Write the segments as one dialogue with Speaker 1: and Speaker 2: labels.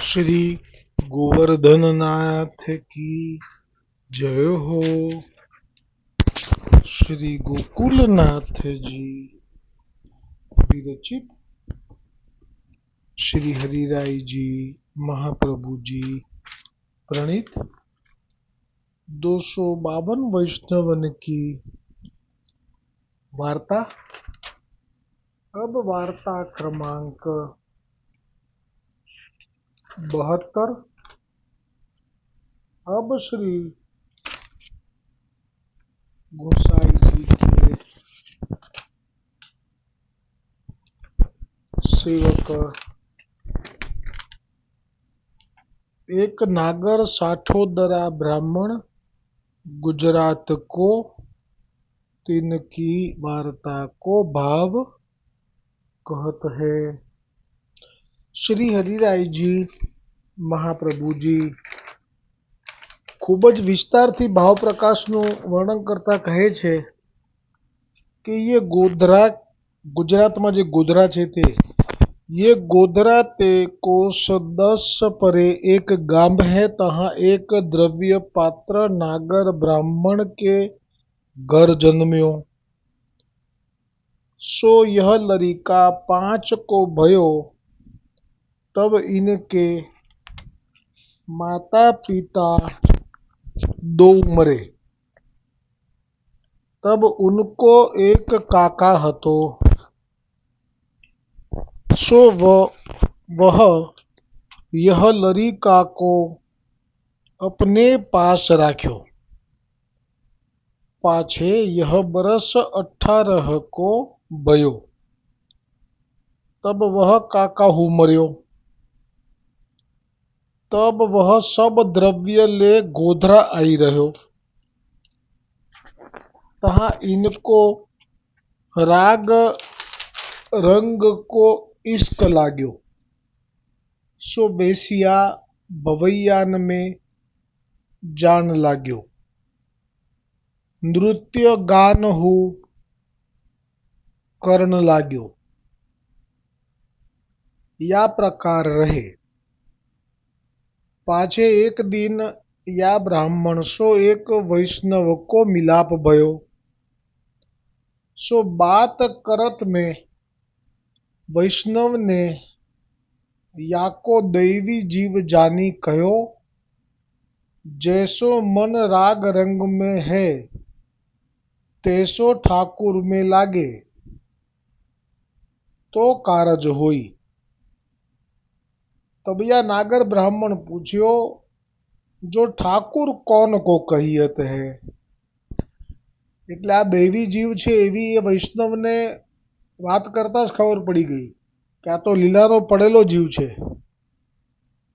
Speaker 1: श्री गोवर्धननाथ की जय हो। श्री गोकुलनाथ जी विरचित श्री हरिराय जी महाप्रभु जी प्रणीत 252 वैष्णवन की वार्ता। अब वार्ता क्रमांक 72। अब श्री गोसाई जी के सेवक एक नागर साठोदरा ब्राह्मण गुजरात को तिनकी वार्ता को भाव कहत है। श्री हरिराय जी મહાપ્રભુજી ખૂબ જ વિસ્તારથી ભાવ પ્રકાશનું વર્ણન કરતા કહે છે કે ये गोधरा गुजरातમાં જે ગોધરા છે તે ये गोधरा ते कोष 10 परे एक गांव है, तहाँ एक द्रव्य पात्र नागर ब्राह्मण के घर जन्म्यो। सो यह लड़का 5 को भयो, तब इनके माता पिता 2 मरे। तब उनको एक काका हतो। सो वह यह लड़का को अपने पास राख्यो। पाछे यह बरस 18 को भयो, तब वह काका हु मर्यो। तब वह सब द्रव्य ले गोधरा आई रह्यो। तहाँ इनको राग रंग को इश्क लाग्यो। सो बेसिया भवैयान में जान लाग्यो। नृत्य गान हु करण लाग्यो। या प्रकार रहे। पाछे एक दिन या ब्राह्मण सो एक वैष्णव को मिलाप भयो। सो बात करत में वैष्णव ने या को दैवी जीव जानी कहो, जैसो मन राग रंग में है तैसो ठाकुर में लागे तो कारज होई। तब या नागर ब्राह्मण पूछ्यो, जो ठाकुर कौन को कहियत है। એટલે આ દૈવી જીવ છે એવી એ વૈષ્ણવને વાત કરતા જ ખબર પડી ગઈ કે આ તો લીલાનો પડેલો જીવ છે,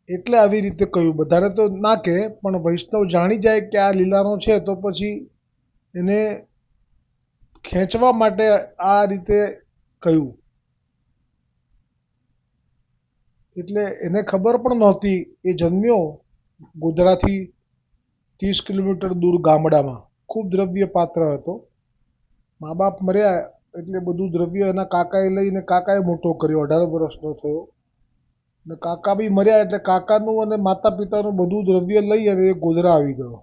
Speaker 1: એટલે આવી રીતે કહ્યું। બધાને તો ના કહે, પણ વૈષ્ણવ જાણી જાય કે આ લીલાનો છે તો પછી એને ખેંચવા માટે આ રીતે કહ્યું। એટલે એને ખબર પણ નહોતી। એ જન્મ્યો ગોધરાથી 30 કિલોમીટર દૂર ગામડામાં। ખૂબ દ્રવ્ય પાત્ર હતો। મા બાપ મર્યા એટલે બધું દ્રવ્ય એના કાકાએ લઈને કાકાએ મોટો કર્યો। 18 વર્ષનો થયો ને કાકા બી મર્યા એટલે કાકાનું અને માતા પિતાનું બધું દ્રવ્ય લઈ અને એ ગોધરા આવી ગયો।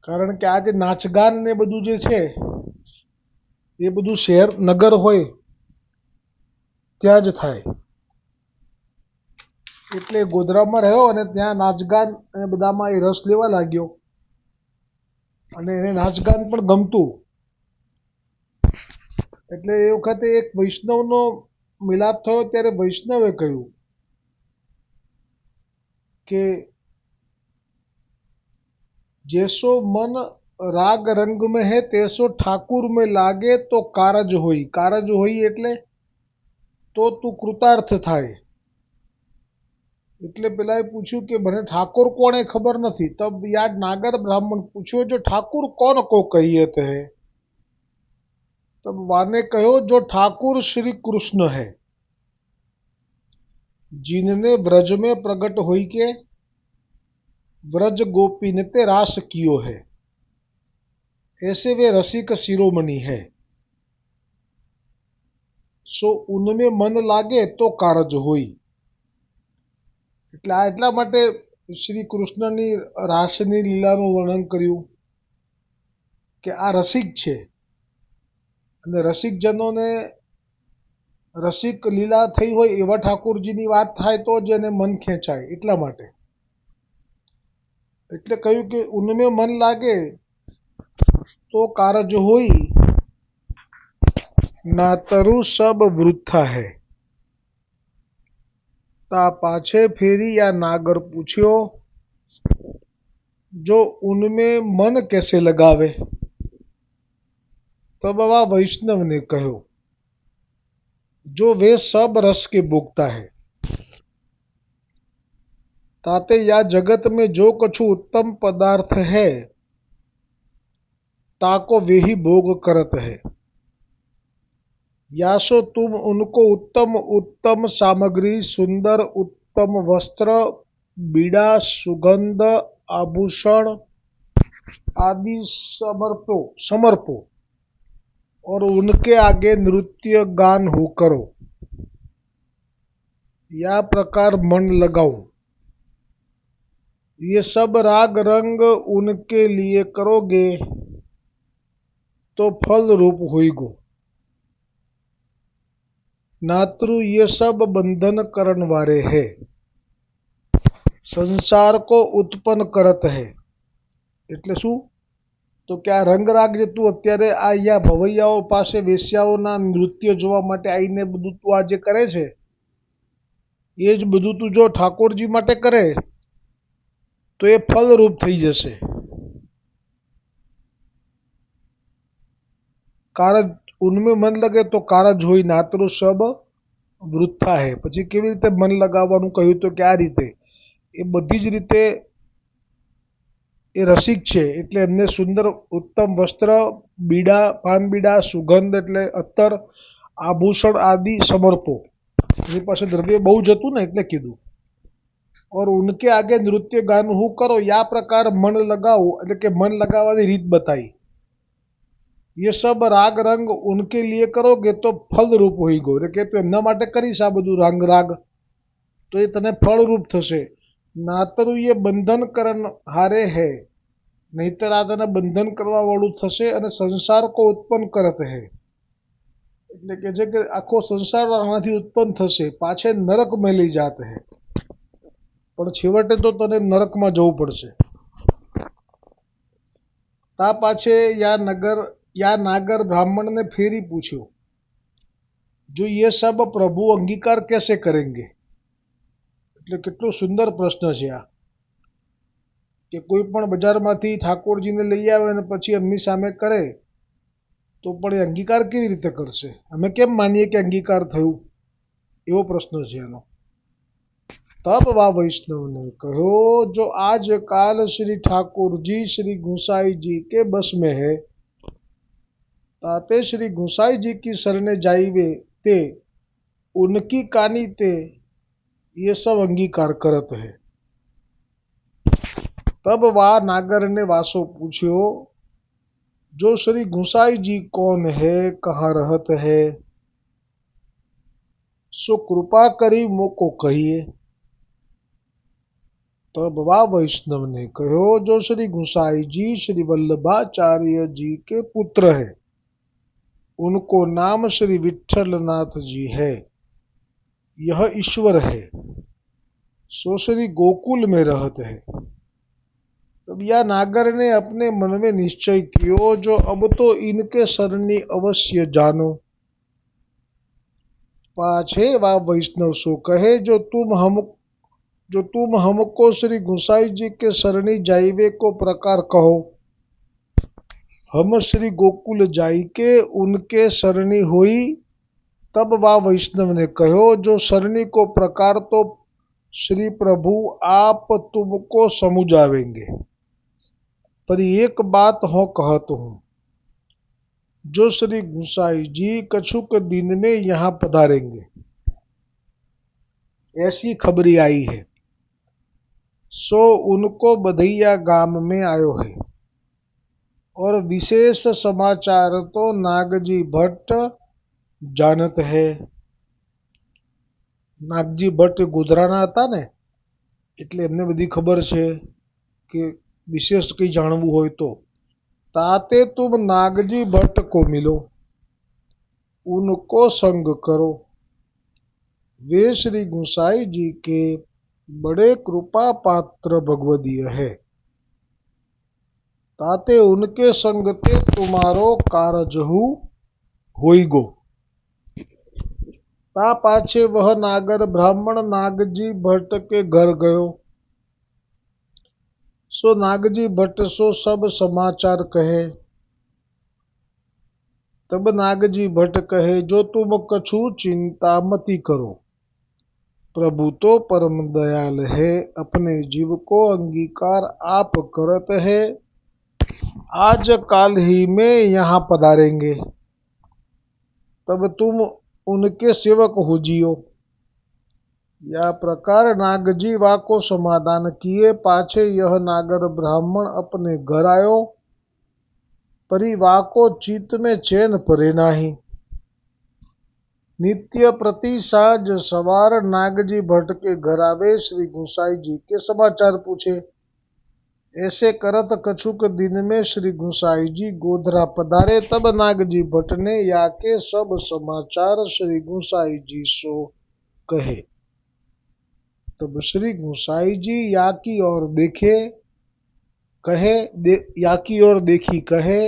Speaker 1: કારણ કે આ જે નાચગાન ને બધું જે છે એ બધું શહેર નગર હોય ત્યાં જ થાય। એટલે ગોધરામાં રહ્યો અને ત્યાં નાચગાન અને બધામાં એ રસ લેવા લાગ્યો અને એને નાચગાન પણ ગમતું। એટલે એ વખતે એક વૈષ્ણવનો મિલાપ થયો ત્યારે વૈષ્ણવે કહ્યું કે जैसो मन राग रंग में है तैसो ठाकुर में लागे तो कारज होई। कारज होई એટલે તો તું કૃતાર્થ થાય। એટલે પેલાએ પૂછ્યું કે મને ઠાકોર કોણ એ ખબર નથી। તબ યા નાગર બ્રાહ્મણ પૂછ્યો, जो ठाकुर कौन को कहियत है। तब वाने कहो, जो ठाकुर श्री कृष्ण है, जिनने व्रज में प्रकट होई के व्रज गोपी ने ते रास कियो है, ऐसे वे रसिक शिरोमणि है। सो उनमें मन लागे तो कारज होई। એટલે આ એટલા માટે શ્રી કૃષ્ણની રાસની લીલાનું વર્ણન કર્યું કે આ રસિક છે અને રસિકજનોને રસિક લીલા થઈ હોય એવા ઠાકોરજીની વાત થાય તો જ એને મન ખેંચાય, એટલા માટે. એટલે કહ્યું કે ઉનમે મન લાગે તો કારજ હોઈ, ના તરુ સબ વૃથા હૈ. તા પાછે फेरी या नागर पूछ्यो, जो उनमें मन कैसे लगावे. तब वह वैष्णव ने कहो, जो वे सब रस के भोगता है. ताते या जगत में जो कछु उत्तम पदार्थ है, ताको वे ही भोग करत है. या सो तुम उनको उत्तम उत्तम सामग्री, सुंदर उत्तम वस्त्र, बीड़ा, सुगंध, आभूषण आदि समर्पो और उनके आगे नृत्य गान हो करो, या प्रकार मन लगाओ. ये सब राग रंग उनके लिए करोगे तो फल रूप होइगो. नात्रु ये सब बंधन करण वारे है, संसार को उत्पन्न करत है. એટલે શું? તો કે આ રંગરાગ જે તું અત્યારે આ અહીંયા ભવૈયાઓ પાસે વેશ્યાઓના નૃત્ય જોવા માટે આવીને બધું તું આ જે કરે છે, એ જ બધું તું જો ઠાકોરજી માટે કરે તો એ ફલરૂપ થઈ જશે. કારજ ઉનમે મન લગે તો કારજ હોય, નાતરું સબ વૃથા હે. પછી કેવી રીતે મન લગાવવાનું કહ્યું? તો કે આ રીતે એ બધી જ રીતે એ રસિક છે એટલે એમને સુંદર ઉત્તમ વસ્ત્ર, બીડા, પાનબીડા, સુગંધ એટલે અત્તર, આભૂષણ આદિ સમર્પો. એની પાસે દ્રવ્ય બહુ જ હતું ને એટલે કીધું. और उनके आगे नृत्य गान હું કરો, યા પ્રકાર મન લગાવો એટલે કે મન લગાવવાની રીત બતાવી. ये सब राग रंग उनके लिए करोगे तो फल रूप होइगो. એટલે કે તું એમના માટે કરીશ આ બધું રંગ રાગ તો એ તને ફળરૂપ થશે. નાતરું એ બંધન કરણ હારે હે, નહીતર આ તને બંધન કરવા વાળું થશે અને સંસાર કો ઉત્પન્ન કરત હે. એટલે કે જે કે આખો સંસાર આનાથી ઉત્પન્ન થશે, પાછે નરકમાં લઈ જાત હે. પણ છેવટે તો તને નરકમાં જવું પડશે. તા પાછે या नागर ब्राह्मण ने फेरी पूछ्यो, जो ये सब प्रभु अंगीकार कैसे करेंगे. એટલે કેટલો સુંદર પ્રશ્ન છે આ, કે કોઈ પણ બજારમાંથી ઠાકોરજીને લઈ આવે અને પછી એમની સામે કરે તો પણ એ અંગીકાર કેવી રીતે કરશે? અમે કેમ માનીએ કે અંગીકાર થયું? એવો પ્રશ્ન છે એનો. तब वा वैष्णव ने कहो, जो आज काल श्री ठाकुर जी श्री गुसाई जी के बस में है, ताते श्री गुसाई जी की शरणे जाइवे ते उनकी कानी ते ये सब अंगीकार करत है. तब वा नागर ने वासो पूछ्यो, जो श्री गुसाई जी कौन है, कहाँ रहत है, सो कृपा करी मोको कहिए. तब वा वैष्णव ने कहो, जो श्री गुसाई जी श्री वल्लभाचार्य जी के पुत्र है, उनको नाम श्री विठलनाथ जी है. यह ईश्वर है, सो श्री गोकुल में रहते हैं. तब यह नागर ने अपने मन में निश्चय कियो, जो अब तो इनके शरणी अवश्य जानो. पाछे वा वैष्णव सो कहे, जो तुम हमको श्री गुसाई जी के शरणी जाइवे को प्रकार कहो. हम श्री गोकुल जाई के उनके शरणी होई. तब वा वैष्णव ने कहो, जो शरणी को प्रकार तो श्री प्रभु आप तुमको समझावेंगे, पर एक बात हो कहत हूँ, जो श्री गुसाई जी कछुक दिन में यहाँ पधारेंगे, ऐसी खबरी आई है. सो उनको बधैया गाम में आयो है. और विशेष समाचार तो नागजी भट्ट जानत है. નાગજી ભટ્ટ ગોધરાના હતા ને એટલે એમને બધી ખબર છે કે વિશેષ કંઈ જાણવું હોય તો ताते तुम नागजी भट्ट को मिलो, उनको संग करो, वे श्री गुसाई जी के बड़े कृपा पात्र भगवदीय है, ताते उनके संग ते तुम्हारो कारजहु होइगो। ता पाछे वह नागर ब्राह्मण नागजी भट्ट के घर गयो, सो नागजी भट्ट सो सब समाचार कहे। तब नागजी भट्ट कहे, जो तुम कछु चिंता मती करो, प्रभु तो परम दयाल है, अपने जीव को अंगीकार आप करत है, आज काल ही में यहाँ पधारेंगे, तब तुम उनके सेवक हो जियो। या प्रकार नागजी वा को समाधान किए पाछे यह नागर ब्राह्मण अपने घर आयो, परिवा को चित्त में चैन परे नाही। नित्य प्रति साँझ सवार नागजी भट्ट के घर आवे, श्री गुसाई जी के समाचार पूछे। ऐसे करत कछुक दिन में श्री गुसाई जी गोधरा पधारे, तब नागजी भट्ट ने या के सब समाचार श्री गुसाई जी सो कहे। तब श्री गुसाई जी या की ओर देखे कहे, या की ओर देखी कहे,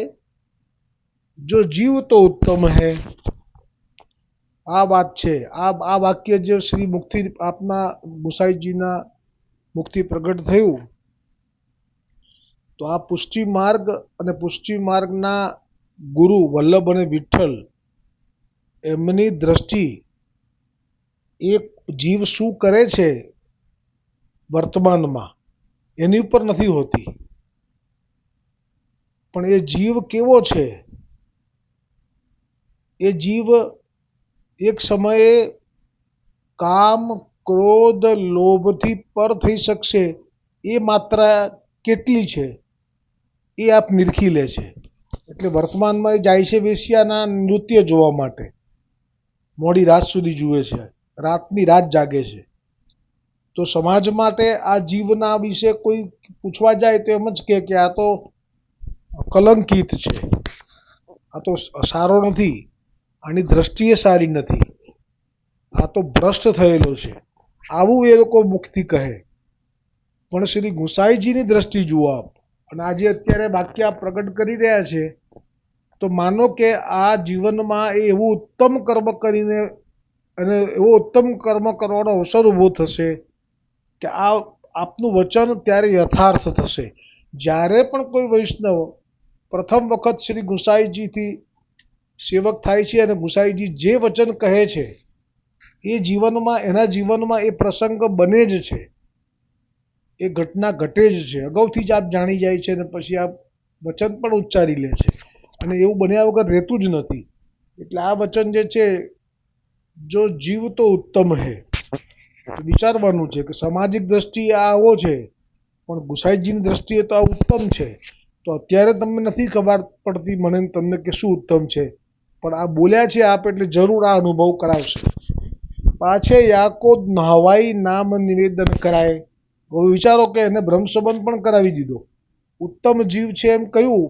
Speaker 1: जो जीव तो उत्तम है। आ बात छे, आ वाक्य जो श्री मुक्ति आपना गुसाईजीना मुक्ति प्रगट थયું તો આ પુષ્ટિ માર્ગ અને પુષ્ટિ માર્ગના ગુરુ વલ્લભ અને વિઠ્ઠલ એમની દ્રષ્ટિ એક જીવ શું કરે છે વર્તમાનમાં એની ઉપર નથી હોતી, પણ એ જીવ કેવો છે, એ જીવ એક સમયે કામ ક્રોધ લોભથી પર થઈ શકશે એ માત્રા કેટલી છે એ આપ નિરખી લે છે. એટલે વર્તમાનમાં એ જાય છે વેશ્યાના નૃત્ય જોવા માટે, મોડી રાત સુધી જુએ છે, રાતની રાત જાગે છે. તો સમાજ માટે આ જીવના વિશે કોઈ પૂછવા જાય તો એમ જ કે આ તો કલંકિત છે, આ તો સારો નથી, આની દ્રષ્ટિએ સારી નથી, આ તો ભ્રષ્ટ થયેલો છે, આવું એ લોકો મુખથી કહે. પણ શ્રી ગુસાઈજીની દ્રષ્ટિ જુઓ આપ, અને આજે અત્યારે વાક્ય પ્રગટ કરી રહ્યા છે તો માનો કે આ જીવનમાં એ એવું ઉત્તમ કર્મ કરીને અને એવો ઉત્તમ કર્મ કરવાનો અવસર ઊભો થશે કે આ આપનું વચન ત્યારે યથાર્થ થશે. જ્યારે પણ કોઈ વૈષ્ણવ પ્રથમ વખત શ્રી ગુસાઈજીથી સેવક થાય છે અને ગુસાઈજી જે વચન કહે છે એ જીવનમાં એના જીવનમાં એ પ્રસંગ બને જ છે, એ ઘટના ઘટે જ છે, અગાઉથી જ આપ જાણી જાય છે અને પછી આ વચન પણ ઉચ્ચારી લે છે, અને એવું બન્યા વગર રહેતું જ નથી. એટલે આ વચન જે છે, જો જીવ તો ઉત્તમ હે, વિચારવાનું છે કે સામાજિક દ્રષ્ટિએ આ આવો છે પણ ગુસાઈજીની દ્રષ્ટિએ તો આ ઉત્તમ છે. તો અત્યારે તમને નથી ખબર પડતી મને તમને કે શું ઉત્તમ છે, પણ આ બોલ્યા છે આપ એટલે જરૂર આ અનુભવ કરાવશે. પાછે યાકો નહવાઈ નામ નિવેદન કરાય. હવે વિચારો કે એને બ્રહ્મસંબંધ પણ કરાવી દીધો, ઉત્તમ જીવ છે એમ કહ્યું,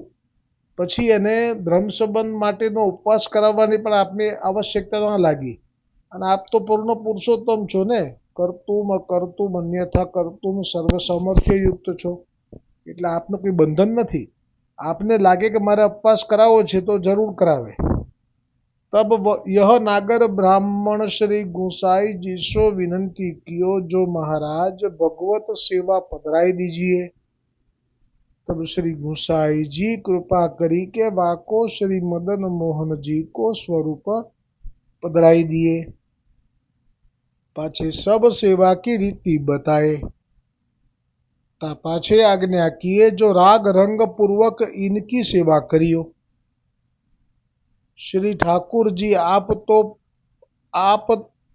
Speaker 1: પછી એને બ્રહ્મસંબંધ માટેનો ઉપવાસ કરાવવાની પણ આપને આવશ્યકતા ન લાગી. અને આપ તો પૂર્ણ પુરુષોત્તમ છો ને, કરતું અકર્તું અન્યથા કરતું સર્વ સામર્થ્ય યુક્ત છો, એટલે આપનું કોઈ બંધન નથી. આપને લાગે કે મારે ઉપવાસ કરાવવો છે તો જરૂર કરાવે. तब यह नागर ब्राह्मण श्री गुसाई जी सो विनंती कियो, जो महाराज भगवत सेवा पधराई दीजिए. तब श्री गुसाई जी कृपा करी के वाको श्री मदन मोहन जी को स्वरूप पधराई दिए. पाछे सब सेवा की रीति बताए. ता पाछे आज्ञा किए, जो राग रंग पूर्वक इनकी सेवा करियो. શ્રી ઠાકુરજી આપ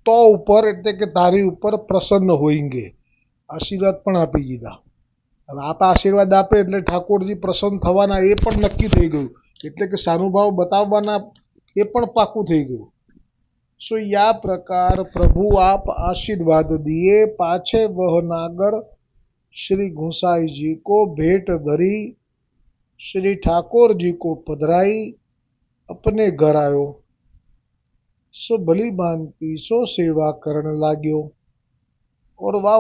Speaker 1: તો ઉપર એટલે કે તારી ઉપર પ્રસન્ન હોઈંગે, આશીર્વાદ પણ આપી દીધા. હવે આપ આશીર્વાદ આપે એટલે ઠાકોરજી પ્રસન્ન થવાના એ પણ નક્કી થઈ ગયું, એટલે કે સાનુભાવ બતાવવાના એ પણ પાકું થઈ ગયું. सो या प्रकार प्रभु आप आशीर्वाद दिए, पाछे वह नागर श्री गुसाई जी को भेंट धरी, श्री ठाकुर जी को पधराई, अपने घर आयो। सो भली भांति सो सेवा करने लाग्यो, और वा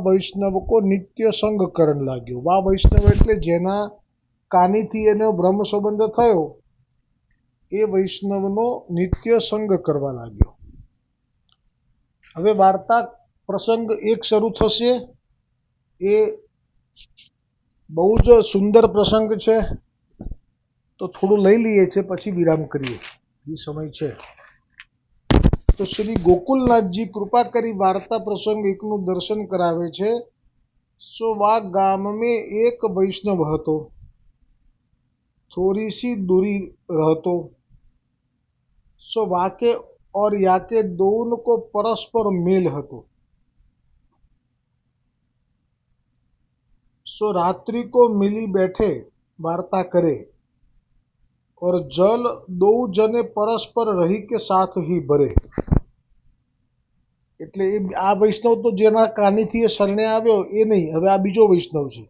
Speaker 1: वैष्णव को नित्य संग करने लाग्यो। वा वैष्णव એટલે જેના કાનીથી એનો બ્રહ્મ સંબંધ થયો એ વૈષ્ણવનો નિત્ય સંગ કરવા લાગ્યો। હવે વાર્તા પ્રસંગ એક શરૂ થશે। એ બહુ જ સુંદર પ્રસંગ છે, તો થોડું લઈ લઈએ છે, પછી વિરામ કરીએ, એ સમય છે। તો શ્રી ગોકુલનાથજી કૃપા કરી વાર્તા પ્રસંગ એકનું દર્શન કરાવે છે। સો વા ગામ में एक वैष्णव હતો, थोड़ी सी दूरी रहतो। सो वाके और याके दोनों को परस्पर मेल હતો। सो रात्रि को मिली बैठे वार्ता करे, और जल दो जने परस्पर रही के साथ ही भरे। એટલે આ વૈષ્ણવ તો જેના કાનીથી એ શરણે આવ્યો એ નહીં, હવે આ બીજો વૈષ્ણવ છે,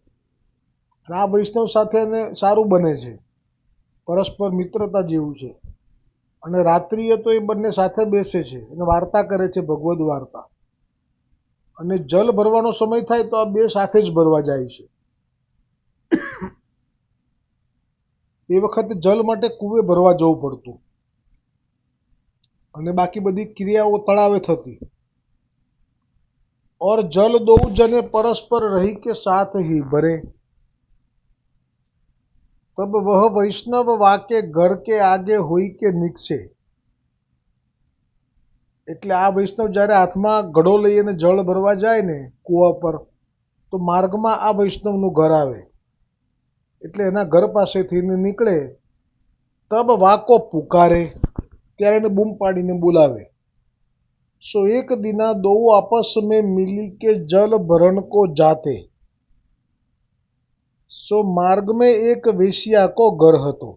Speaker 1: અને આ વૈષ્ણવ સાથે એને સારું બને છે, પરસ્પર મિત્રતા જેવું છે, અને રાત્રિએ તો એ બંને સાથે બેસે છે અને વાર્તા કરે છે, ભગવદ વાર્તા, અને જલ ભરવાનો સમય થાય તો આ બે સાથે જ ભરવા જાય છે। એ વખતે જલ માટે કુવે ભરવા જવું પડતું, અને બાકી બધી ક્રિયાઓ તળાવે થતી। और जल दो जने परस्पर रही के साथ ही भरे, तब वह वैष्णव वाके घर के आगे हुई के निकसे। એટલે આ વૈષ્ણવ જ્યારે હાથમાં ઘડો લઈ અને જળ ભરવા જાય ને કૂવા પર, તો માર્ગમાં આ વૈષ્ણવનું ઘર આવે, એટલે એના ઘર પાસેથી નીકળે। તબ વાકો પુકારે, ત્યારે એને બૂમ પાડીને બોલાવે। सो एक दिना दो आपस में मिली के जल भरण को जाते। सो मार्ग में एक वेश्या को घर હતો।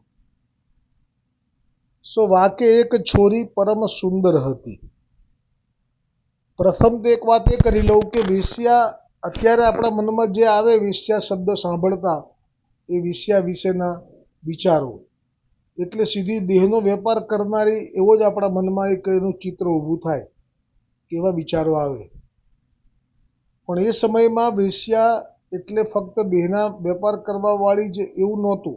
Speaker 1: सो वाके एक छोरी परम सुंदर હતી। પ્રથમ તો એક વાત એ કરી લઉં કે વેશ્યા, અત્યારે આપણા મનમાં જે આવે વેશ્યા શબ્દ સાંભળતા, એ વેશ્યા વિશેના વિચારો, એટલે સીધી દેહનો વેપાર કરનારી એવો જ આપણા મનમાં એક એનું ચિત્ર ઊભું થાય, કેવા વિચારો આવે। પણ એ સમયમાં વેશ્યા એટલે ફક્ત દેહના વેપાર કરવા વાળી જ એવું નહોતું,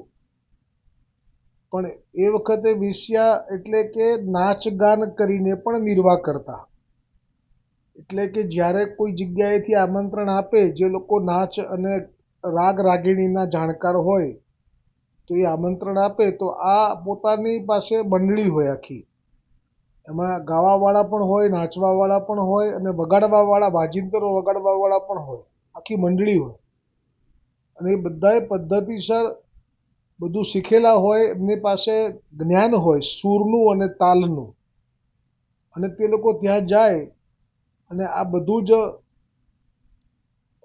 Speaker 1: પણ એ વખતે વેશ્યા એટલે કે નાચ ગાન કરીને પણ નિર્વાહ કરતા। એટલે કે જ્યારે કોઈ જગ્યાએથી આમંત્રણ આપે, જે લોકો નાચ અને રાગ રાગિણીના જાણકાર હોય, તો એ આમંત્રણ આપે તો આ પોતાની પાસે મંડળી હોય આખી, એમાં ગાવાવાળા પણ હોય, નાચવાવાળા પણ હોય, અને વગાડવાવાળા, વાજિંત્રો વગાડવાવાળા પણ હોય, આખી મંડળી હોય, અને એ બધાએ પદ્ધતિસર બધું શીખેલા હોય, એમની પાસે જ્ઞાન હોય સૂરનું અને તાલનું, અને તે લોકો ત્યાં જાય અને આ બધું જ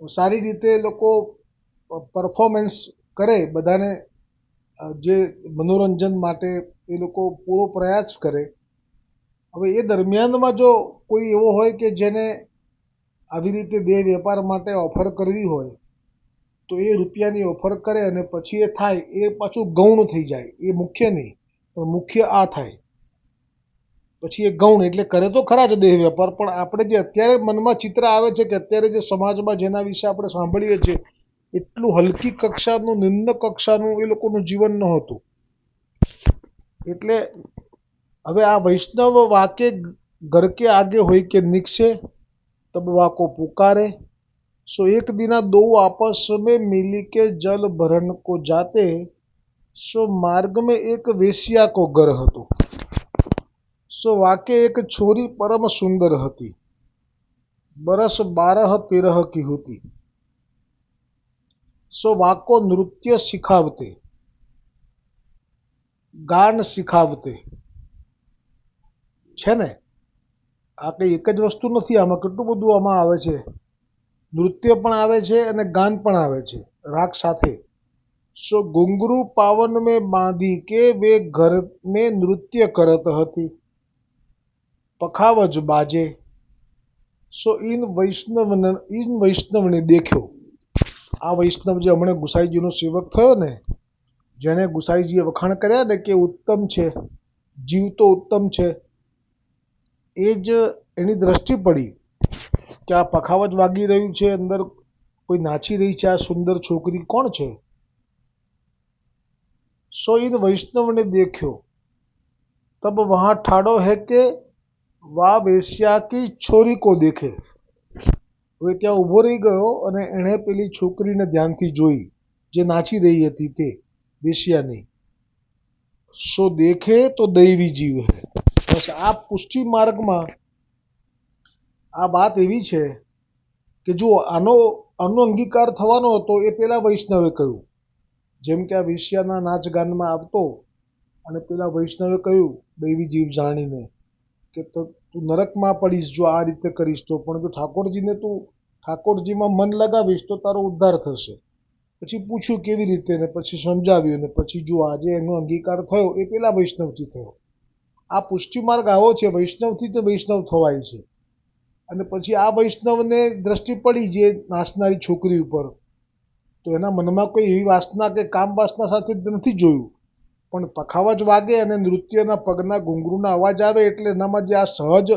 Speaker 1: સારી રીતે એ લોકો પરફોર્મન્સ કરે, બધાને જે મનોરંજન માટે એ લોકો પૂરો પ્રયાસ કરે। હવે એ દરમિયાનમાં જો કોઈ એવો હોય કે જેને આવી રીતે દેહ વેપાર માટે ઓફર કરવી હોય, તો એ રૂપિયાની ઓફર કરે, અને પછી એ થાય એ પાછું ગૌણ થઈ જાય, એ મુખ્ય નહીં, પણ મુખ્ય આ થાય, પછી એ ગૌણ એટલે કરે તો ખરા જ દેહ વેપાર, પણ આપણે જે અત્યારે મનમાં ચિત્ર આવે છે કે અત્યારે જે સમાજમાં જેના વિશે આપણે સાંભળીએ છીએ, એટલું હલકી કક્ષાનું, નિમ્ન કક્ષાનું એ લોકોનું જીવન નહોતું। એટલે હવે આ વૈષ્ણવ વાકે घर के आगे हुई के निकसे, तब वाको पुकारे। सो एक दिना दो आपस में मिली के जल भरण को जाते। सो मार्ग में एक वेश्या को घर હતો। सो वाके एक छोरी परम सुंदर હતી, बरस 12-13 की होती। सो वाको नृत्य सिखावते, ગાન શીખાવતે છે ને। આ કંઈ એક જ વસ્તુ નથી, આમાં કેટલું બધું આમાં આવે છે, નૃત્ય પણ આવે છે અને ગાન પણ આવે છે રાગ સાથે। सो घुंघरू पावन में बांधी के वे घर में नृत्य करत હતી। પખાવજ બાજે સો ઇન વૈષ્ણવને દેખ્યો. આ વૈષ્ણવ જે હમણાં ગુસાઈજીનો સેવક થયો ને, જેને ગુસાઈજીએ વખાણ કર્યા ને કે ઉત્તમ છે, જીવ તો ઉત્તમ છે, એ જ એની દ્રષ્ટિ પડી કે આ પખાવજ વાગી રહ્યું છે, અંદર કોઈ નાચી રહી છે, આ સુંદર છોકરી કોણ છે? સો ઇન वैष्णव ने देखो तब वहां ठाड़ो है कि वा वेश्या की छोरी को देखे. હવે ત્યાં ઊભો રહી ગયો અને એણે પેલી છોકરીને ધ્યાનથી જોઈ જે નાચી રહી હતી તે વેશ્યાની. સો દેખે તો દૈવી જીવ હે. બસ આ પુષ્ટિ માર્ગમાં આ વાત એવી છે કે જો આનો અંગીકાર થવાનો હતો એ પેલા વૈષ્ણવે કહ્યું. જેમ કે આ વેશ્યાના નાચ ગાનમાં આવતો અને પેલા વૈષ્ણવે કહ્યું દૈવી જીવ જાણીને કે તું નરકમાં પડીશ જો આ રીતે કરીશ તો, પણ જો ઠાકોરજીમાં મન લગાવીશ તો તારો ઉદ્ધાર થશે. પછી પૂછ્યું કેવી રીતે ને પછી સમજાવ્યું ને પછી જો આજે એનો અંગીકાર થયો એ પેલા વૈષ્ણવથી થયો. આ પુષ્ટિ માર્ગ આવો છે, વૈષ્ણવથી તો વૈષ્ણવ થવાય છે. અને પછી આ વૈષ્ણવને દ્રષ્ટિ પડી જે નાચનારી છોકરી ઉપર, તો એના મનમાં કોઈ એવી વાસના કે કામ વાસના સાથે નથી જોયું, પણ પખાવજ વાગે અને નૃત્યના પગના ઘૂંઘરૂના અવાજ આવે એટલે એનામાં જે આ સહજ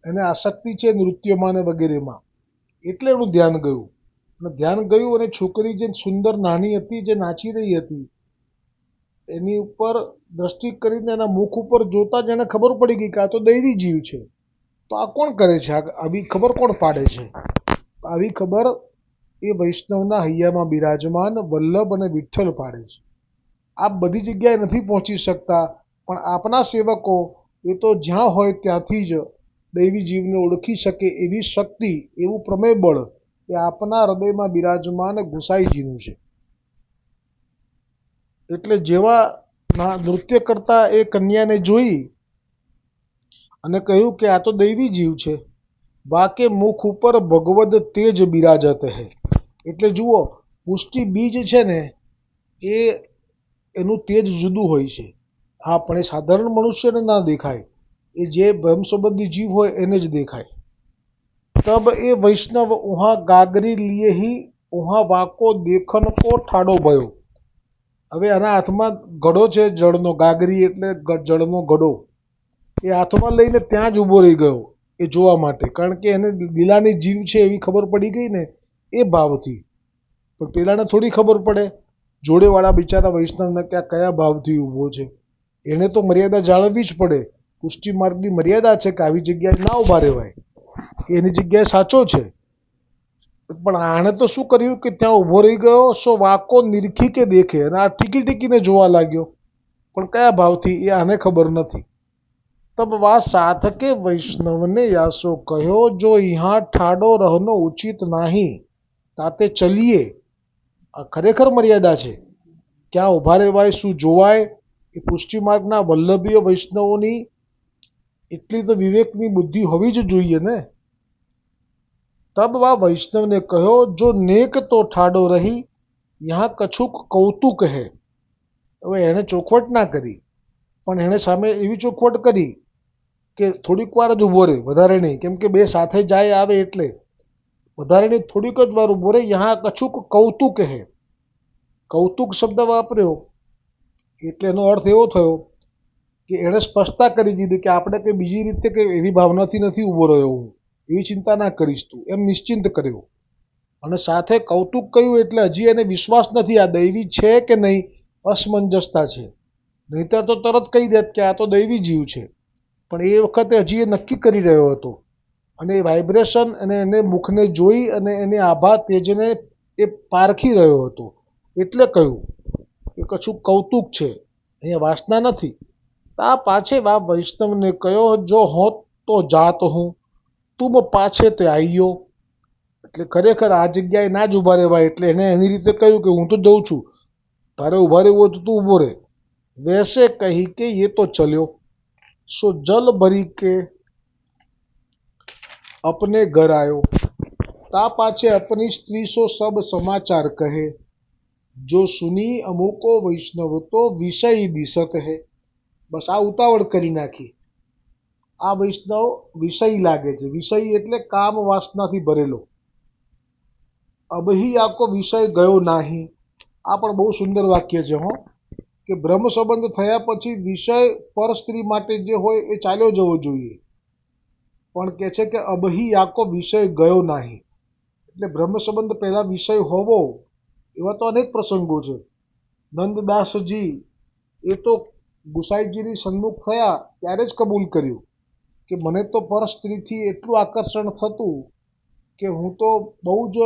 Speaker 1: એને આસક્તિ છે નૃત્યમાં ને વગેરેમાં, એટલે એનું ધ્યાન ગયું. અને ધ્યાન ગયું અને છોકરી જે સુંદર નાની હતી જે નાચી રહી હતી એની ઉપર દ્રષ્ટિ કરીને એના મુખ ઉપર જોતા જ એને ખબર પડી ગઈ કે આ તો દૈવી જીવ છે. તો આ કોણ કરે છે? આવી ખબર કોણ પાડે છે? આવી ખબર એ વૈષ્ણવના હૈયામાં બિરાજમાન વલ્લભ અને વિઠ્ઠલ પાડે છે. આપ બધી જગ્યાએ નથી પહોંચી શકતા, પણ આપના સેવકો એ તો જ્યાં હોય ત્યાંથી જ દૈવી જીવને ઓળખી શકે એવી શક્તિ, એવું પ્રમેય બળ એ આપના હૃદયમાં બિરાજમાન ગુસાઈજીનું છે. એટલે જેવા નૃત્ય કરતા એ કન્યાને જોઈ અને કહ્યું કે આ તો દૈવી જીવ છે. વાકે મુખ ઉપર ભગવદ તેજ બિરાજત હે. એટલે જુઓ, પુષ્ટિ બીજ છે ને એ એનું તેજ જુદું હોય છે. હા, પણ એ સાધારણ મનુષ્યને ના દેખાય, એ જે બ્રહ્મ સંબંધી જીવ હોય એને જ દેખાય. તબ એ વૈષ્ણવ ઉહા ગાગરી લીએ હી ઉહા વાકો દેખન કો ઠાડો ભયો. હવે આના હાથમાં ઘડો છે જળનો, ગાગરી એટલે જળનો ઘડો, એ હાથમાં લઈને ત્યાં જ ઊભો રહી ગયો એ જોવા માટે, કારણ કે એને લીલાની જીવ છે એવી ખબર પડી ગઈ ને એ ભાવથી. પણ પેલાને થોડી ખબર પડે, જોડેવાળા બિચારા વૈષ્ણવને કે આ કયા ભાવથી ઊભો છે. એને તો મર્યાદા જાળવવી જ પડે. પુષ્ટિ માર્ગની મર્યાદા છે કે આવી જગ્યાએ ના ઊભા રહેવાય, એની જગ્યાએ સાચો છે. પણ આણે તો શું કર્યું કે ત્યાં ઊભો રહી ગયો, સો વાકો નિરખી કે દેખે, અને આ ટીકી ટીકીને જોવા લાગ્યો, પણ કયા ભાવથી એ આને ખબર નથી. તબ વા સાધકે વૈષ્ણવને યાસો કહ્યો જો यहाँ ઠાડો રહનો ઉચિત નાહી તાતે ચલીએ. આ ખરેખર મર્યાદા છે, ક્યાં ઊભા રહેવાય, શું જોવાય, એ પુષ્ટિ માર્ગના વલ્લભીય વૈષ્ણવોની એટલી તો વિવેકની બુદ્ધિ હોવી જ જોઈએ ને. તબ વા વૈષ્ણવને કહ્યો જો નેક તો ઠાડો રહી યહાં કછુક કૌતુક હે. હવે એણે ચોખવટ ના કરી, પણ એણે સામે એવી ચોખવટ કરી કે થોડીક વાર જ ઊભો રહે, વધારે નહીં, કેમ કે બે સાથે જાય આવે એટલે વધારે નહીં, થોડીક જ વાર ઊભો રહે. યહાં કછુક કૌતુક હે. કૌતુક શબ્દ વાપર્યો એટલે એનો અર્થ એવો થયો કે એણે સ્પષ્ટતા કરી દીધી કે આપણે કંઈ બીજી રીતે કે એવી ભાવનાથી નથી ઊભો રહ્યો, હું એવી ચિંતા ના કરીશ તું, એમ નિશ્ચિંત કર્યો. અને સાથે કૌતુક કહ્યું એટલે હજી એને વિશ્વાસ નથી આ દૈવી છે કે નહીં, અસમંજસતા છે. નહીતર તો તરત કહી દેત કે આ તો દૈવી જીવ છે. પણ એ વખતે હજી એ નક્કી કરી રહ્યો હતો, અને એ વાઇબ્રેશન અને એને મુખને જોઈ અને એને આભા તેજને એ પારખી રહ્યો હતો, એટલે કહ્યું કે કશું કૌતુક છે, અહીંયા વાસના નથી. તા પાછે વા વૈષ્ણવને કહ્યો જો હોત તો જાત હું, તુમ પાછે તે આઈયો. એટલે ખરેખર આ જગ્યાએ ના જ ઊભા રહેવાય, એટલે એને એની રીતે કહ્યું કે હું તો જઉં છું, તારે ઊભા રહેવું હોય તો તું ઊભો રહે. વૈસે કહી કે ये तो चल्यो. सो जल भरी के अपने घर आयो. ता पाछे अपनी स्त्री सो सब समाचार कहे जो सुनी अमुको वैष्णव तो विषय दिसत है. બસ આ ઉતાવળ કરી નાખી. આ વૈષ્ણવ વિષય લાગે છે. વિષય એટલે કામ વાસનાથી ભરેલો. અબહી આકો વિષય ગયો નાહી. આ પણ બહુ સુંદર વાક્ય છે હો, કે બ્રહ્મ સંબંધ થયા પછી વિષય પર સ્ત્રી માટે જે હોય એ ચાલ્યો જવો જોઈએ, પણ કે છે કે અબહી આકો વિષય ગયો નાહી. એટલે બ્રહ્મ સંબંધ પહેલા વિષય હોવો, એવા તો અનેક પ્રસંગો છે. નંદદાસજી એ તો ગુસાઈજીની સન્મુખ થયા ત્યારે જ કબૂલ કર્યું કે મને તો પર સ્ત્રીથી એટલું આકર્ષણ થતું કે હું તો બહુ જ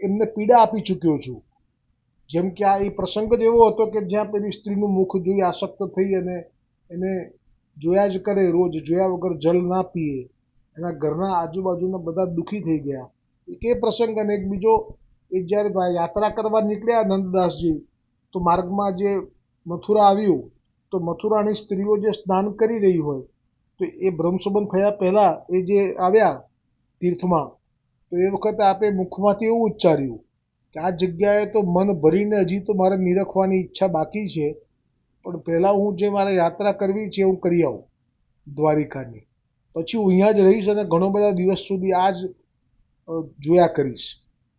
Speaker 1: એમને પીડા આપી ચૂક્યો છું. જેમ કે આ એ પ્રસંગ જ એવો હતો કે જ્યાં પેલી સ્ત્રીનું મુખ જોઈ આસક્ત થઈ અને એને જોયા જ કરે, રોજ જોયા વગર જલ ના પીએ, એના ઘરના આજુબાજુના બધા દુઃખી થઈ ગયા. એક એ પ્રસંગ અને એક બીજો, એ જ્યારે યાત્રા કરવા નીકળ્યા નંદદાસજી, તો માર્ગમાં જે મથુરા આવ્યું, તો મથુરાની સ્ત્રીઓ જે સ્નાન કરી રહી હોય, તો એ બ્રહ્મસંબંધ થયા પહેલાં એ જે આવ્યા તીર્થમાં, તો એ વખતે આપે મુખમાંથી એવું ઉચ્ચાર્યું કે આ જગ્યાએ તો મન ભરીને હજી તો મારે નિરખવાની ઈચ્છા બાકી છે, પણ પહેલાં હું જે મારે યાત્રા કરવી છે હું કરી આવું દ્વારિકાની, પછી હું અહીંયા જ રહીશ અને ઘણો બધા દિવસ સુધી આ જ જોયા કરીશ.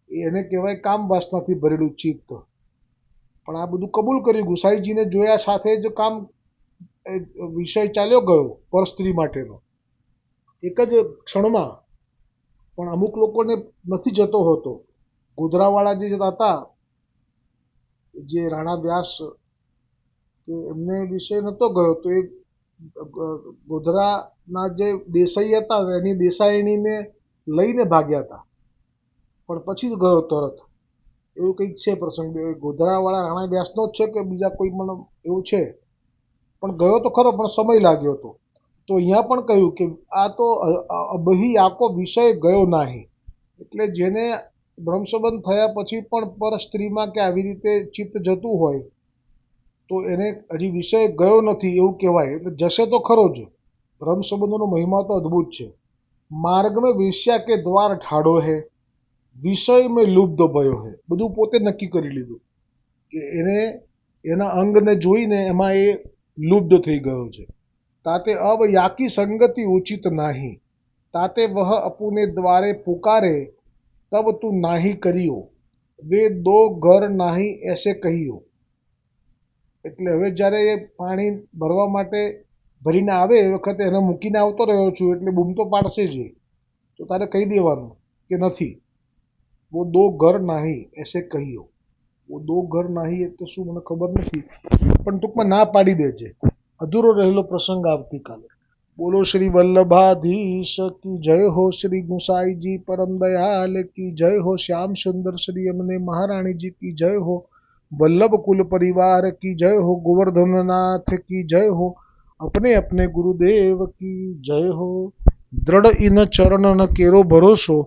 Speaker 1: એને કહેવાય કામ વાસનાથી ભરેલું ચિત્ત. પણ આ બધું કબૂલ કર્યું. ગુસાઈજીને જોયા સાથે જ કામ વિષય ચાલ્યો ગયો પર સ્ત્રી માટેનો એક જ ક્ષણમાં. પણ અમુક લોકોને નથી જતો હોતો. ગોધરાવાળા જે હતા, જે રાણા વ્યાસ, કે એમને વિષય નહોતો ગયો, તો એ ગોધરાના જે દેસાઈ હતા એની દેસાઈણીને લઈને ભાગ્યા હતા, પણ પછી જ ગયો તરત. એવું કંઈક છે પ્રસંગ. ગોધરાવાળા રાણા વ્યાસનો જ છે કે બીજા કોઈ પણ એવું છે, પણ ગયો તો ખરો પણ સમય લાગ્યો હતો. તો અહીંયા પણ કહ્યું કે આ તો અબહી આકો વિષય ગયો નાહી. એટલે જેને બ્રહ્મસંબંધ થયા પછી પણ પર સ્ત્રીમાં કે આવી રીતે ચિત્ત જતું હોય, તો એને હજી વિષય ગયો નથી એવું કહેવાય. એટલે જશે તો ખરો જ. બ્રહ્મસંબંધોનો મહિમા તો અદ્ભુત છે. માર્ગ મેં વેશ્યા કે દ્વાર ઠાડો હે, વિષય મેં લુબ્ધ ભયો હે. બધું પોતે નક્કી કરી લીધું કે એને એના અંગને જોઈને એમાં એ લુબ્ધ થઈ ગયો છે. તાતે અબ યાકી સંગતિ ઉચિત નાહી, તાતે વહ અપુને દ્વારે પુકારે, તબ તું નાહી કર્યો, વે દો ઘર નાહી એસે કહીયો. એટલે હવે જ્યારે એ પાણી ભરવા માટે ભરીને આવે એ વખતે એને મૂકીને આવતો રહ્યો છું, એટલે બૂમ તો પાડશે જ. તો તારે કહી દેવાનું કે નથી. વો દો ઘર નાહી એસે કહીયો. વો દો ઘર નાહી એટલે શું મને ખબર નથી, પણ ટૂંકમાં ના પાડી દેજે. અધૂરો રહેલો પ્રસંગ આવતીકાલે. બોલો શ્રી વલ્લભાધીશ કી જય હો, શ્રી ગુસાઈજી પરમ દયાલ की जय हो, श्याम सुंदर श्री यमुने महारानी जी की जय हो, वल्लभ कुल परिवार की जय हो, गोवर्धननाथ की जय हो, अपने अपने गुरुदेव की जय हो. दृढ़ इन चरण न केरो भरोसो,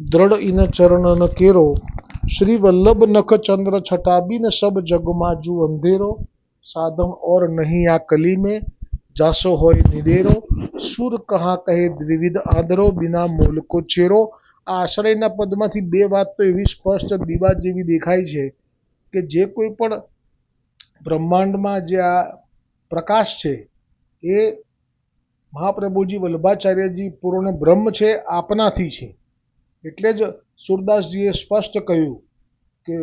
Speaker 1: दृढ़ इन चरण न केरो, श्री वल्लभ नख चंद्र छटाबी न सब जगमाजू अंधेरो, साधन और नहीं आ कली में, जासो होय निडेरो, સુર કહા કહે દ્વિવિધ આદરો, બિના મોલ કો ચેરો. આ આશ્રયના પદમાંથી બે વાત તો એવી સ્પષ્ટ દીવા જેવી દેખાય છે કે જે કોઈ પણ બ્રહ્માંડમાં જે આ પ્રકાશ છે એ મહાપ્રભુજી વલ્લભાચાર્યજી પૂર્ણ બ્રહ્મ છે, આપનાથી છે. એટલે જ સુરદાસજીએ સ્પષ્ટ કહ્યું કે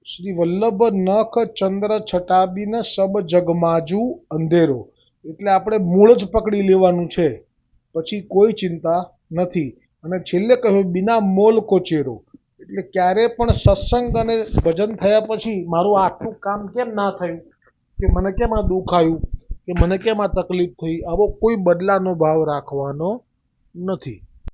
Speaker 1: શ્રી વલ્લભ નખ ચંદ્ર છટાબીને સબ જગમાજુ અંધેરો. એટલે આપણે મૂળ જ પકડી લેવાનું છે, પછી કોઈ ચિંતા નથી. અને છેલ્લે કહ્યું બિના મોલ કોચેરો, એટલે ક્યારે પણ સત્સંગ અને ભજન થયા પછી મારું આટલું કામ કેમ ના થયું, કે મને કેમ આ દુઃખ આવ્યું, કે મને કેમ આ તકલીફ થઈ, આવો કોઈ બદલાનો ભાવ રાખવાનો નથી.